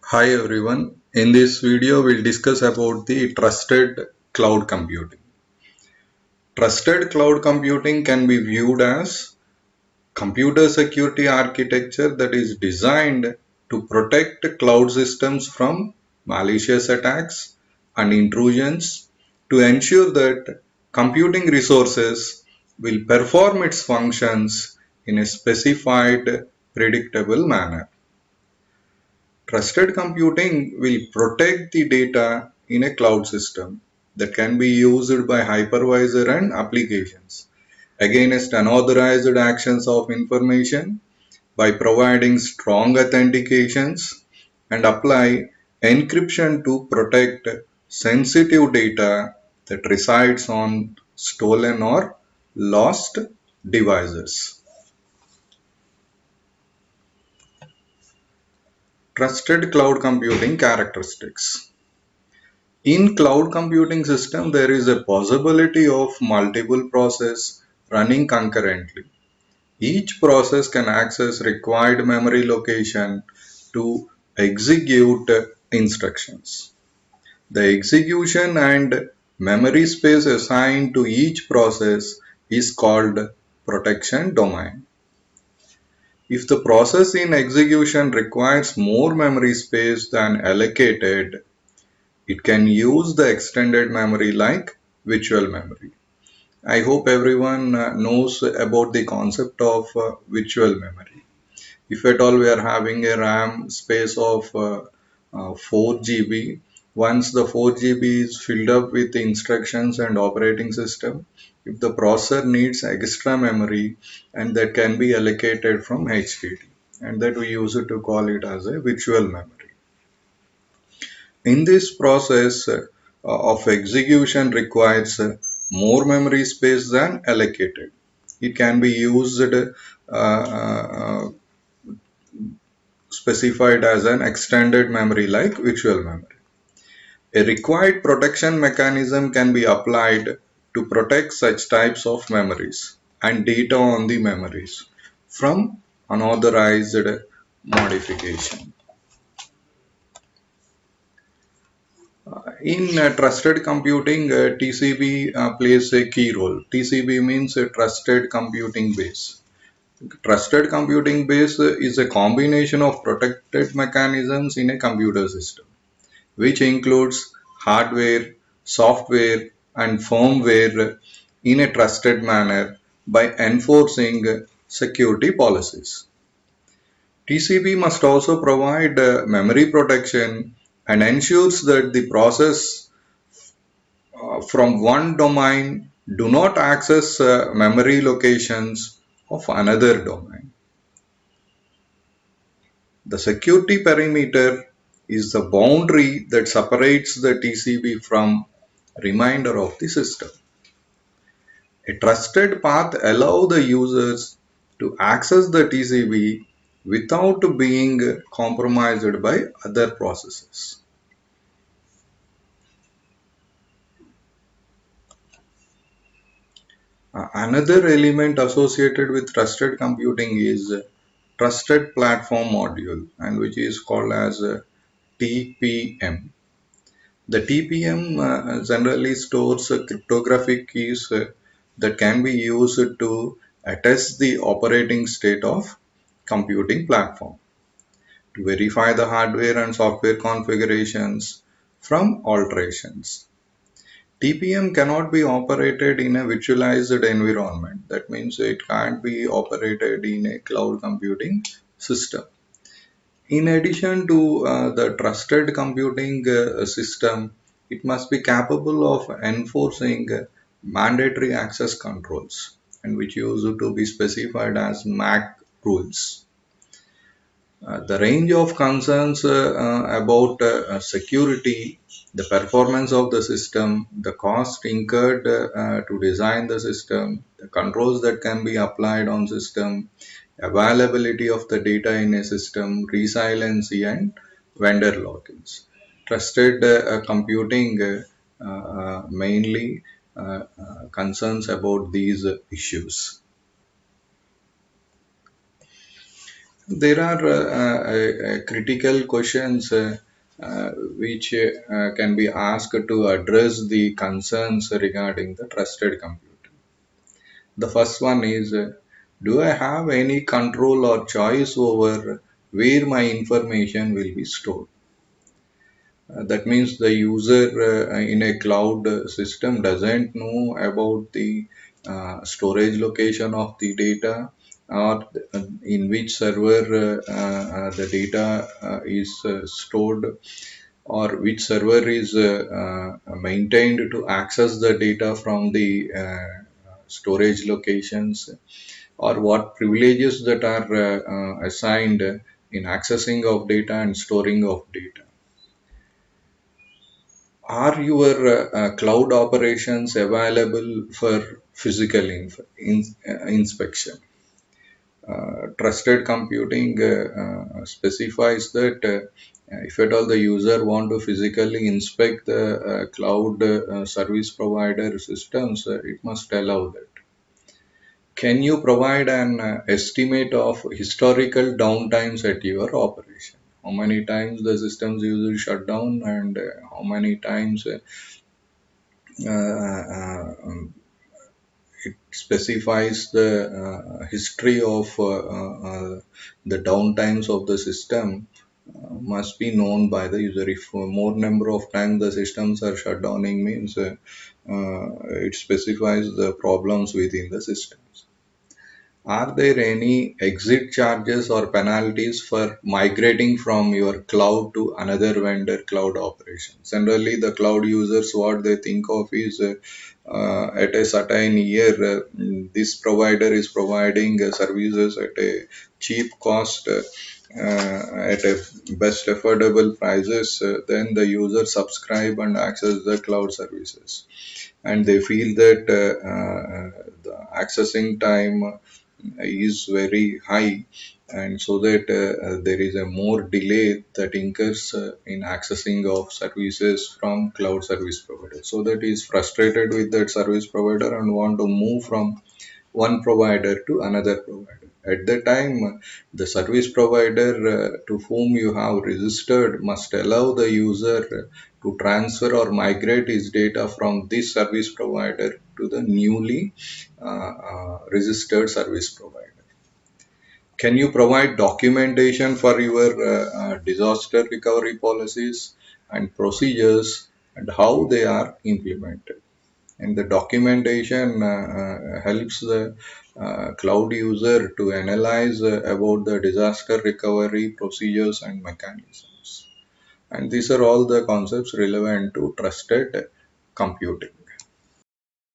Hi everyone. In this video, we'll discuss about the trusted cloud computing. Trusted cloud computing can be viewed as computer security architecture that is designed to protect cloud systems from malicious attacks and intrusions to ensure that computing resources will perform its functions in a specified predictable manner. Trusted computing will protect the data in a cloud system that can be used by hypervisor and applications against unauthorized actions of information by providing strong authentications and apply encryption to protect sensitive data that resides on stolen or lost devices. Trusted cloud computing characteristics. In cloud computing system, there is a possibility of multiple processes running concurrently. Each process can access required memory location to execute instructions. The execution and memory space assigned to each process is called protection domain. If the process in execution requires more memory space than allocated, it can use the extended memory like virtual memory. I hope everyone knows about the concept of virtual memory. If at all we are having a RAM space of 4 GB, once the 4 GB is filled up with the instructions and operating system, if the processor needs extra memory and that can be allocated from HDD, and that we use it to call it as a virtual memory. In this process of execution requires more memory space than allocated. It can be used specified as an extended memory like virtual memory. A required protection mechanism can be applied to protect such types of memories and data on the memories from unauthorized modification. In trusted computing, TCP plays a key role. TCP means a trusted computing base. Trusted computing base is a combination of protected mechanisms in a computer system, which includes hardware, software, and firmware in a trusted manner by enforcing security policies. TCP must also provide memory protection and ensures that the process from one domain do not access memory locations of another domain. The security perimeter is the boundary that separates the TCP from remainder of the system. A trusted path allows the users to access the TCP without being compromised by other processes. Another element associated with trusted computing is trusted platform module, and which is called as TPM. The TPM generally stores cryptographic keys that can be used to attest the operating state of computing platform to verify the hardware and software configurations from alterations. TPM cannot be operated in a virtualized environment. That means it can't be operated in a cloud computing system. In addition to the trusted computing system, it must be capable of enforcing mandatory access controls, and which used to be specified as MAC rules. The range of concerns about security, the performance of the system, the cost incurred to design the system, the controls that can be applied on system, availability of the data in a system, resiliency and vendor logins. Trusted computing mainly concerns about these issues. There are critical questions which can be asked to address the concerns regarding the trusted computing. The first one is, do I have any control or choice over where my information will be stored? That means the user in a cloud system doesn't know about the storage location of the data, or in which server the data is stored, or which server is maintained to access the data from the storage locations, or what privileges that are assigned in accessing of data and storing of data. Are your cloud operations available for physical inspection? Trusted computing specifies that if at all the user want to physically inspect the cloud service provider systems, it must allow that. Can you provide an estimate of historical downtimes at your operation? How many times the systems usually shut down, and how many times um, it specifies the history of the downtimes of the system must be known by the user. If more number of times the systems are shut downing means it specifies the problems within the systems. Are there any exit charges or penalties for migrating from your cloud to another vendor cloud operations? Generally, the cloud users, what they think of is at a certain year, this provider is providing services at a cheap cost, at a best affordable prices. Then the user subscribe and access the cloud services, and they feel that the accessing time is very high, and so that there is a more delay that incurs in accessing of services from cloud service provider, so that is frustrated with that service provider and want to move from one provider to another provider. At the time, the service provider to whom you have registered must allow the user to transfer or migrate his data from this service provider to the newly registered service provider. Can you provide documentation for your disaster recovery policies and procedures, and how they are implemented? And the documentation helps the cloud user to analyze about the disaster recovery procedures and mechanisms. And these are all the concepts relevant to trusted computing.